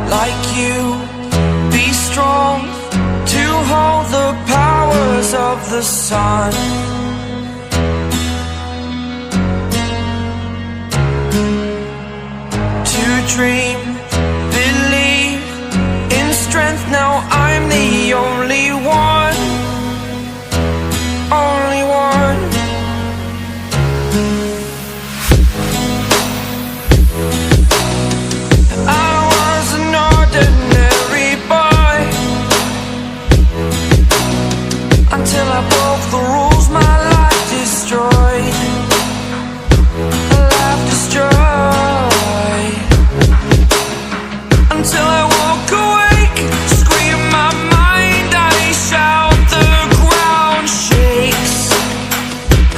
like you. Be strong to hold the powers of the sun. To dream, believe in strength. Now I'm the only one, only one. I was an ordinary boy until I broke the rules. My life destroyed, life destroyed. Until I woke awake, scream my mind, I shout, the ground shakes.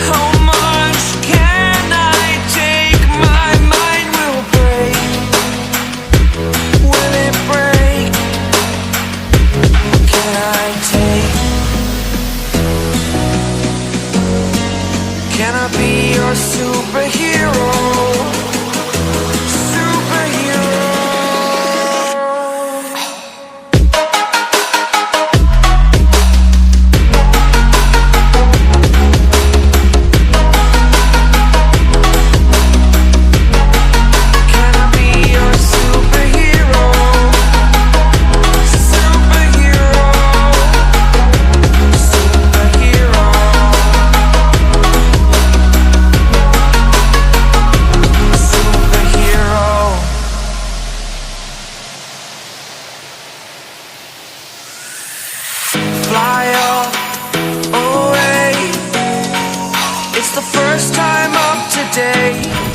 How much can I take? My mind will break. Will it break? Can I take? Can I be your superhero? Fly up away. It's the first time of today.